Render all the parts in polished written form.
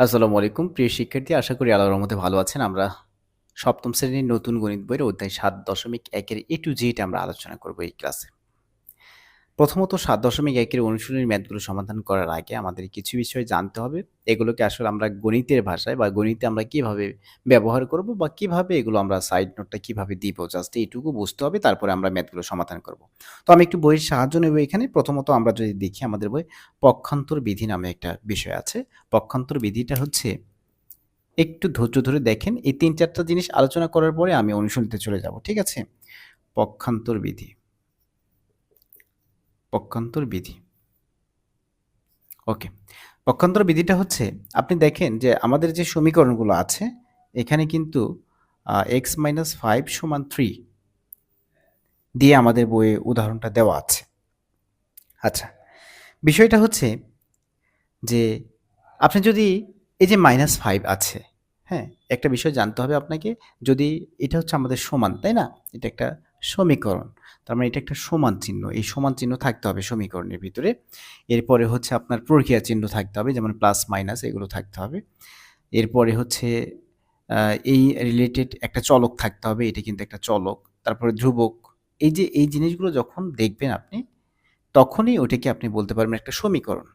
আসসালামু আলাইকুম প্রিয় শিক্ষার্থী, আশা করি আল্লাহর রহমতে ভালো আছেন। আমরা সপ্তম শ্রেণীর নতুন গণিত বইয়ের অধ্যায় ৭.১-এর A to Z আমরা আলোচনা করব এই ক্লাসে। প্রথমত ৭.১-এর অনুশীলনী ম্যাথগুলো সমাধান করার আগে আমাদের কিছু বিষয় জানতে হবে। এগুলোকে আসলে আমরা গণিতের ভাষায় বা গণিতে আমরা কিভাবে ব্যবহার করব বা কিভাবে এগুলো আমরা সাইড নোটটা কিভাবে দিব, জাস্ট এইটুকু বুঝতে হবে, তারপরে আমরা ম্যাথগুলো সমাধান করব। তো আমি একটু বইয়ের সাহায্য নেব এখানে। প্রথমত আমরা যদি দেখি আমাদের বইয়ে পক্ষান্তর বিধি নামে একটা বিষয় আছে। পক্ষান্তর বিধিটা হচ্ছে, একটু ধৈর্য ধরে দেখেন, এই ৩-৪টা জিনিস আলোচনা করার পরে আমি অনুশীলনীতে চলে যাব। ঠিক আছে? পক্ষান্তর বিধি। পক্ষান্তর বিধি। ওকে। পক্ষান্তর বিধিটা হচ্ছে, আপনি দেখেন যে আমাদের যে সমীকরণগুলো আছে এখানে কিন্তু x - 5 = 3 দিয়ে আমাদের বইয়ে উদাহরণটা দেওয়া আছে। আচ্ছা, বিষয়টা হচ্ছে যে আপনি যদি এই যে -5 আছে, হ্যাঁ? একটা বিষয় জানতে হবে আপনাকে, যদি এটা হচ্ছে আমাদের সমান, তাই না? এটা একটা সমীকরণ। তার মানে এটা একটা সমান চিহ্ন। এই সমান চিহ্ন থাকতে হবে সমীকরণের ভিতরে। এরপরে হচ্ছে আপনার প্রক্রিয়া চিহ্ন থাকতে হবে, যেমন প্লাস মাইনাস এগুলো থাকতে হবে। এরপরে হচ্ছে এই রিলেটেড একটা চলক থাকতে হবে, এটা কিন্তু একটা চলক। তারপরে ধ্রুবক। এই যে এই জিনিসগুলো যখন দেখবেন আপনি, তখনই ওটাকে আপনি বলতে পারবেন একটা সমীকরণ।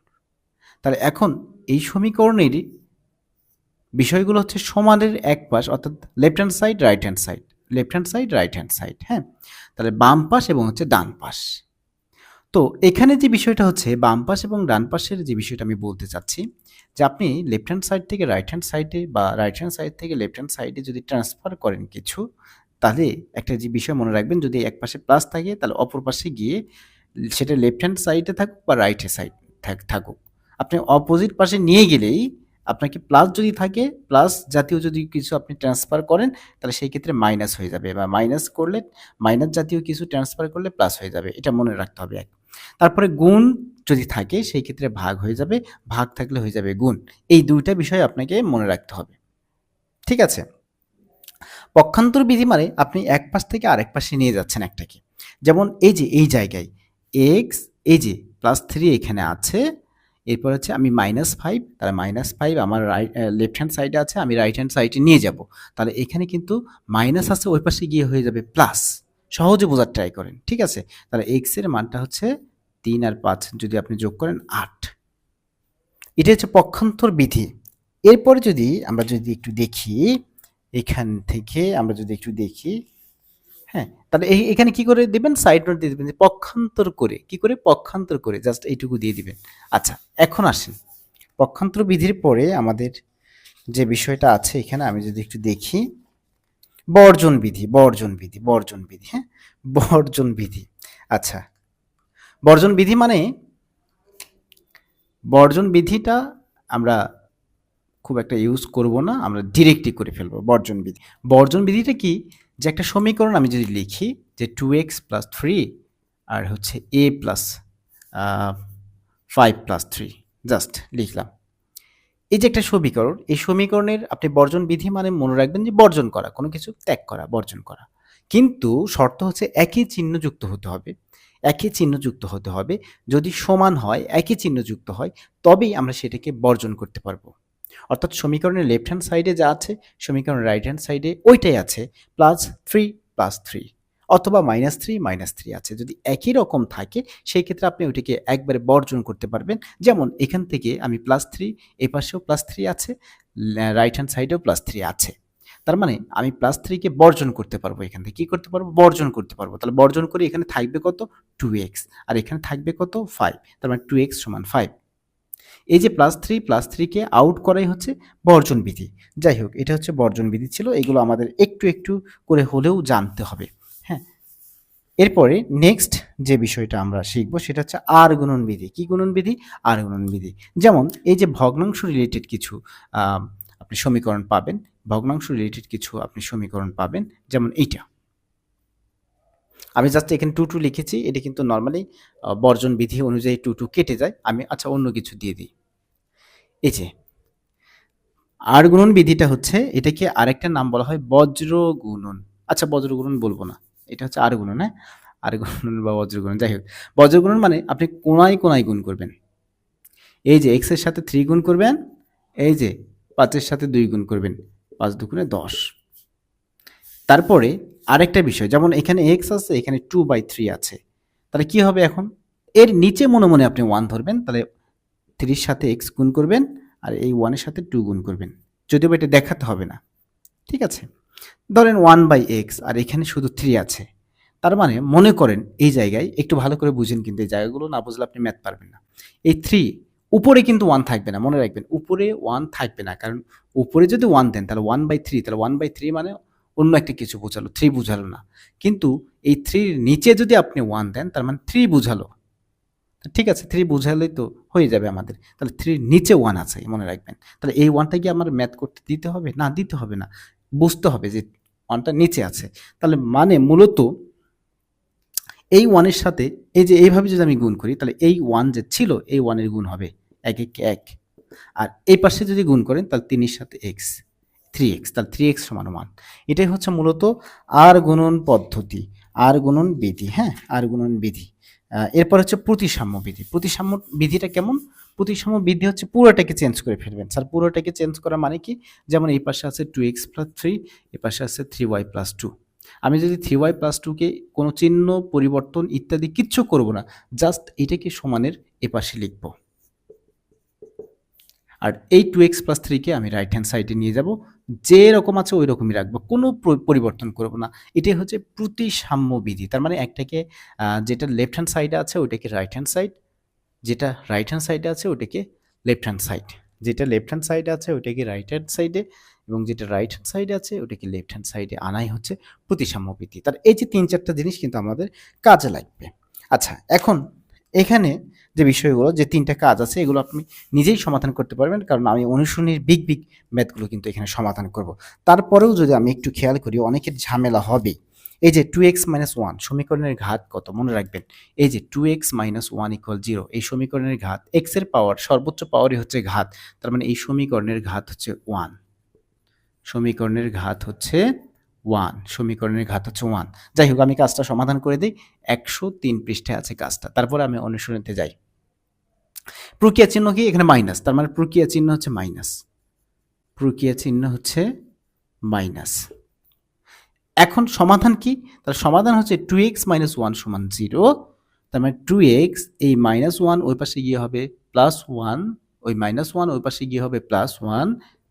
তাহলে এখন এই সমীকরণেরই বিষয়গুলো হচ্ছে সমানের এক পাশ, অর্থাৎ left hand side, right hand side, left hand side, right hand side, হ্যাঁ? তাহলে বাম পাশ এবং হচ্ছে ডান পাশ। তো এখানে যে বিষয়টা হচ্ছে বাম পাশ এবং ডান পাশের যে বিষয়টা আমি বলতে চাচ্ছি, যে আপনি লেফট হ্যান্ড সাইড থেকে রাইট হ্যান্ড সাইডে বা রাইট হ্যান্ড সাইড থেকে লেফট হ্যান্ড সাইডে যদি ট্রান্সফার করেন কিছু, তাহলে একটা যে বিষয় মনে রাখবেন, যদি এক পাশে প্লাস থাকে তাহলে অপর পাশে গিয়ে সেটা লেফট হ্যান্ড সাইডে থাকুক বা রাইট হ্যান্ড সাইড থাকুক, আপনি অপোজিট পাশে নিয়ে গেলেই আপনাকে প্লাস যদি থাকে, প্লাস জাতীয় যদি কিছু আপনি ট্রান্সফার করেন, তাহলে সেই ক্ষেত্রে মাইনাস হয়ে যাবে, বা মাইনাস করলে মাইনাস জাতীয় কিছু ট্রান্সফার করলে প্লাস হয়ে যাবে। এটা মনে রাখতে হবে এক। তারপরে গুণ যদি থাকে সেই ক্ষেত্রে ভাগ হয়ে যাবে, ভাগ থাকলে হয়ে যাবে গুণ। এই দুইটা বিষয় আপনাকে মনে রাখতে হবে। ঠিক আছে? পক্ষান্তর বিধি মানে আপনি এক পাশ থেকে আরেক পাশে নিয়ে যাচ্ছেন একটাকে। যেমন এই যে এই জায়গায় এক্স, এই যে +3 এখানে আছে, এরপর হচ্ছে আমি -5, তাহলে -5 আমার লেফট হ্যান্ড সাইডে আছে, আমি রাইট হ্যান্ড সাইডে নিয়ে যাব। তাহলে এখানে কিন্তু মাইনাস আছে, ওই পাশে গিয়ে হয়ে যাবে প্লাস। সহজে বোঝার ট্রাই করেন। ঠিক আছে? তাহলে এক্স এর মানটা হচ্ছে 3 আর 5 যদি আপনি যোগ করেন 8। এটা হচ্ছে পক্ষান্তর বিধি। এরপরে যদি আমরা যদি একটু দেখি, এখান থেকে আমরা যদি একটু দেখি, হ্যাঁ, তাহলে এখানে কি করে দিবেন, সাইড নোট দিয়ে দিবেন যে পক্ষান্তর করে, কি করে, পক্ষান্তর করে, জাস্ট এইটুকু দিয়ে দিবেন। আচ্ছা, এখন আসেন পক্ষান্তর বিধির পরে আমাদের যে বিষয়টা আছে এখানে, আমি যদি একটু দেখি, বর্জন বিধি, বর্জন বিধি, বর্জন বিধি, হ্যাঁ, বর্জন বিধি। আচ্ছা, বর্জন বিধি মানে, বর্জন বিধিটা আমরা খুব একটা ইউজ করব না, আমরা ডিরেক্টলি করে ফেলবো বর্জন বিধি। বর্জন বিধিটা কি, যে একটা সমীকরণ আমি যদি লিখি যে 2x + 3 আর হচ্ছে a + 5 + 3, জাস্ট লিখলাম। এই যে একটা সমীকরণ, এই সমীকরণের আপনি বর্জন বিধি মানে মনে রাখবেন যে বর্জন করা, কোনো কিছু ত্যাগ করা, বর্জন করা। কিন্তু শর্ত হচ্ছে একই চিহ্ন যুক্ত হতে হবে, একই চিহ্ন যুক্ত হতে হবে। যদি সমান হয়, একই চিহ্ন যুক্ত হয়, তবেই আমরা সেটাকে বর্জন করতে পারবো। অর্থাৎ সমীকরণের লেফট হ্যান্ড সাইডে যা আছে, সমীকরণের রাইট হ্যান্ড সাইডে ওইটাই আছে, +3 +3, অথবা -3 -3 আছে। যদি একই রকম থাকে সেই ক্ষেত্রে আপনি ওইটাকে একবারে বর্জন করতে পারবেন। যেমন এখান থেকে আমি +3, এই পাশেও +3 আছে, রাইট হ্যান্ড সাইডেও +3 আছে। তার মানে আমি +3 কে বর্জন করতে পারবো, এখান থেকে কি করতে পারবো, বর্জন করতে পারবো। তাহলে বর্জন করে এখানে থাকবে কত, 2x, আর এখানে থাকবে কত, 5। তার মানে 2x = 5। এই যে +3 কে আউট করাই হচ্ছে বর্জন বিধি। যাই হোক, এটা হচ্ছে বর্জন বিধি ছিল। এগুলো আমাদের একটু একটু করে হলেও জানতে হবে। হ্যাঁ, এরপরে নেক্সট যে বিষয়টা আমরা শিখবো সেটা হচ্ছে আর গুণন বিধি। কি গুণন বিধি, আর গুণন বিধি। যেমন এই যে ভগ্নাংশ রিলেটেড কিছু আপনি সমীকরণ পাবেন, ভগ্নাংশ রিলেটেড কিছু আপনি সমীকরণ পাবেন, যেমন এইটা। আমি জাস্ট এখানে 2 লিখেছি, এটা কিন্তু নর্মালি বর্জন বিধি অনুযায়ী 2 কেটে যায়। আমি আচ্ছা অন্য কিছু দিয়ে দিই। এই যে আর গুণন বিধিটা হচ্ছে, এটাকে আরেকটা নাম বলা হয় বজ্র গুণন। আচ্ছা, বজ্র গুণন বলবো না, এটা হচ্ছে আর গুণন, হ্যাঁ, আর গুণন বা বজ্র গুণন, যাই হোক। বজ্র গুণন মানে আপনি কোনায় কোনায় গুণ করবেন। এই যে x এর সাথে 3 গুণ করবেন, এই যে 5-এর সাথে 2 গুণ করবেন, 5 দুগুণে 10। তারপরে আরেকটা বিষয়, যেমন এখানে x আছে, এখানে 2/3 আছে, তাহলে কি হবে এখন? এর নিচে মনে মনে আপনি 1 ধরবেন, তাহলে 3 এর সাথে x গুণ করবেন আর এই 1 এর সাথে 2 গুণ করবেন, যদিও এটা দেখাতে হবে না, ঠিক আছে? ধরেন 1/x আর এখানে শুধু 3 আছে, তার মানে মনে করেন এই জায়গায় একটু ভালো করে বুঝেন, কিন্তু এই জায়গাগুলো না বুঝলে আপনি ম্যাথ পারবেন না। এই 3 উপরে কিন্তু 1 থাকবে না, মনে রাখবেন উপরে 1 থাকবে না, কারণ উপরে যদি 1 দেন তাহলে 1/3, তাহলে 1/3 মানে অন্য একটা কিছু বোঝালো, 3 বোঝালো না। কিন্তু এই 3 এর নিচে যদি আপনি 1 দেন তার মানে 3 বোঝালো, ঠিক আছে? 3 বোঝালেই তো হয়ে যাবে আমাদের। তাহলে 3 এর নিচে 1 আছে, মনে রাখবেন। তাহলে এই 1টা কি আমার ম্যাথ করতে দিতে হবে? না, দিতে হবে না। বুঝতে হবে যে 1টা নিচে আছে। তাহলে মানে মূলত এই 1 এর সাথে এই যে এইভাবে যদি আমি গুণ করি, তাহলে এই 1 যে ছিল এই 1 এর গুণ হবে 1 1 1। আর এই পাশে যদি গুণ করেন তাহলে 3 এর সাথে x, 3x, তাহলে 3x সমান 1। এটাই হচ্ছে মূলত আর গুণন পদ্ধতি, আর গুণন বিধি, হ্যাঁ? আর গুণন বিধি। এরপর হচ্ছে প্রতিসাম্য বিধি। প্রতিসাম্য বিধিটা কেমন? প্রতিসাম্য বিধি হচ্ছে পুরোটাকে চেঞ্জ করে ফেলবেন। স্যার পুরোটাকে চেঞ্জ করা মানে কি? যেমন এই পাশে আছে 2x + 3, এই পাশে আছে 3y + 2। আমি যদি 3y + 2 কে কোনো চিহ্ন পরিবর্তন ইত্যাদি কিচ্ছু করব না, জাস্ট এটাকে সমানের এপাশে লিখব। আর এই 2x + 3 কে আমি রাইট হ্যান্ড সাইডে নিয়ে যাব, যেরকম আছে ওই রকমই রাখবো, কোনো পরিবর্তন করব না। এটাই হচ্ছে প্রতিসাম্য বিধি। তার মানে একটাকে যেটা লেফট হ্যান্ড সাইডে আছে ওইটাকে রাইট হ্যান্ড সাইড, যেটা রাইট হ্যান্ড সাইডে আছে ওইটাকে লেফট হ্যান্ড সাইড, যেটা লেফট হ্যান্ড সাইডে আছে ওইটাকে রাইট হ্যান্ড সাইডে, এবং যেটা রাইট হ্যান্ড সাইডে আছে ওইটাকে লেফট হ্যান্ড সাইডে আনাই হচ্ছে প্রতিসাম্য বিধি। তার এই যে 3-4টা জিনিস কিন্তু আমাদের কাজে লাগবে। আচ্ছা, এখন এখানে যে বিষয়গুলো, যে 3টা কাজ আছে এগুলো আপনি নিজেই সমাধান করতে পারবেন, কারণ আমি অনুশীলনীর বিগ ম্যাথগুলো কিন্তু এখানে সমাধান করব। তারপরেও যদি আমি একটু খেয়াল করি, অনেকের ঝামেলা হবে। এই যে 2x - 1 সমীকরণের ঘাত কত? মনে রাখবেন এই যে 2x - 1 = 0, এই সমীকরণের ঘাত, x এর পাওয়ার সর্বোচ্চ পাওয়ারই হচ্ছে ঘাত, তার মানে এই সমীকরণের ঘাত হচ্ছে 1। সমীকরণের ঘাত হচ্ছে 1, সমীকরণের ঘাত হচ্ছে 1। যাই হোক, আমি কাজটা সমাধান করে দিই। 103 পৃষ্ঠায় আছে কাজটা। তারপরে আমি অনুশীলনীতে যাই। প্রক্রিয়া চিহ্ন কি? এখানে মাইনাস, তার মানে প্রক্রিয়া চিহ্ন হচ্ছে মাইনাস। প্রক্রিয়া চিহ্ন হচ্ছে মাইনাস। এখন সমাধান কি? তার সমাধান হচ্ছে 2x - 1 = 0, তার মানে 2x, এই -1 ওই পাশে গিয়ে হবে +1, ওই -1 ওই পাশে গিয়ে হবে +1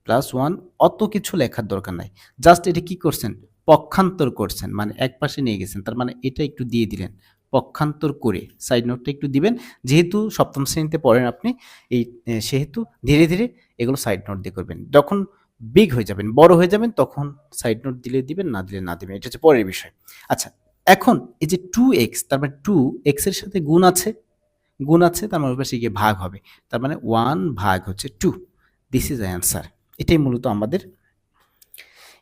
+1। অত কিছু লেখার দরকার নাই, জাস্ট এটা কি করছেন? পক্ষান্তর করছেন, মানে এক পাশে নিয়ে গেছেন, তার মানে এটা একটু দিয়ে দিলেন পক্ষান্তর করে, সাইড নোটটা একটু দিবেন, যেহেতু সপ্তম শ্রেণীতে পড়েন আপনি, এই সেহেতু ধীরে ধীরে এগুলো সাইড নোট দিয়ে করবেন। যখন বিগ হয়ে যাবেন, বড় হয়ে যাবেন, তখন সাইড নোট দিলে দিবেন, না দিলে না দিবেন, এটা হচ্ছে পরের বিষয়। আচ্ছা, এখন এই যে 2x, তার মানে 2x এর সাথে গুণ আছে, গুণ আছে, তার মানে ওই পাশে গিয়ে ভাগ হবে, তার মানে 1 ভাগ হচ্ছে 2। This is answer. এটাই মূলত আমাদের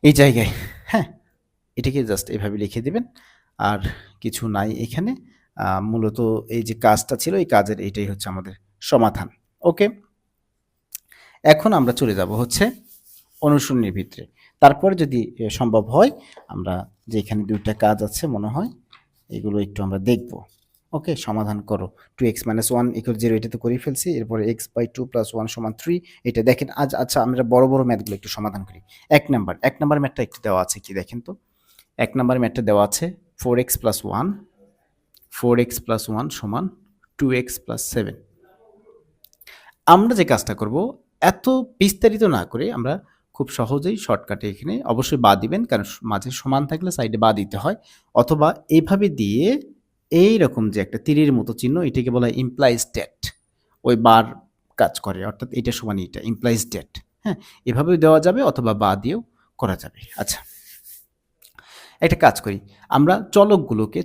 এই জায়গায়, হ্যাঁ? এটাকে জাস্ট এভাবে লিখে দিবেন, আর কিছু নাই এখানে। মূলত এই যে কাজটা ছিল, এই কাজের এটাই হচ্ছে আমাদের সমাধান। ওকে, এখন আমরা চলে যাব হচ্ছে অনুশীলনীর ভিতরে। তারপরে যদি সম্ভব হয়, আমরা যে এখানে 2টা কাজ আছে মনে হয়, এগুলো একটু আমরা দেখব। ওকে, সমাধান করো। 2x - 1 = 0, এটা তো করেই ফেলছি। এরপরে x/2 + 1 = 3, এটা দেখেন। আচ্ছা, আমরা বড় ম্যাথগুলো একটু সমাধান করি। 1 নাম্বার ম্যাথটা একটু দেওয়া আছে কি দেখেন তো। 1 নাম্বার ম্যাথটা দেওয়া আছে 4x + 1, 4x + 1 = 2x + 7। আমরা যে কাজটা করব, এত বিস্তারিত না করে আমরা খুব সহজেই শর্টকাটে এখানে অবশ্যই বা দিবেন, কারণ মাঝে সমান থাকলে সাইডে বা দিতে হয়, অথবা এইভাবে দিয়ে এইরকম যে একটা তীরের মতো চিহ্ন, এটাকে বলা হয় ইমপ্লাইজ ডেট, ওই বার কাজ করে, অর্থাৎ এটা সমান এটা ইমপ্লাইজ ডেট, হ্যাঁ? এভাবেও দেওয়া যাবে, অথবা বা দিয়েও করা যাবে। আচ্ছা, একটা কাজ করি, আমরা চলকগুলোকে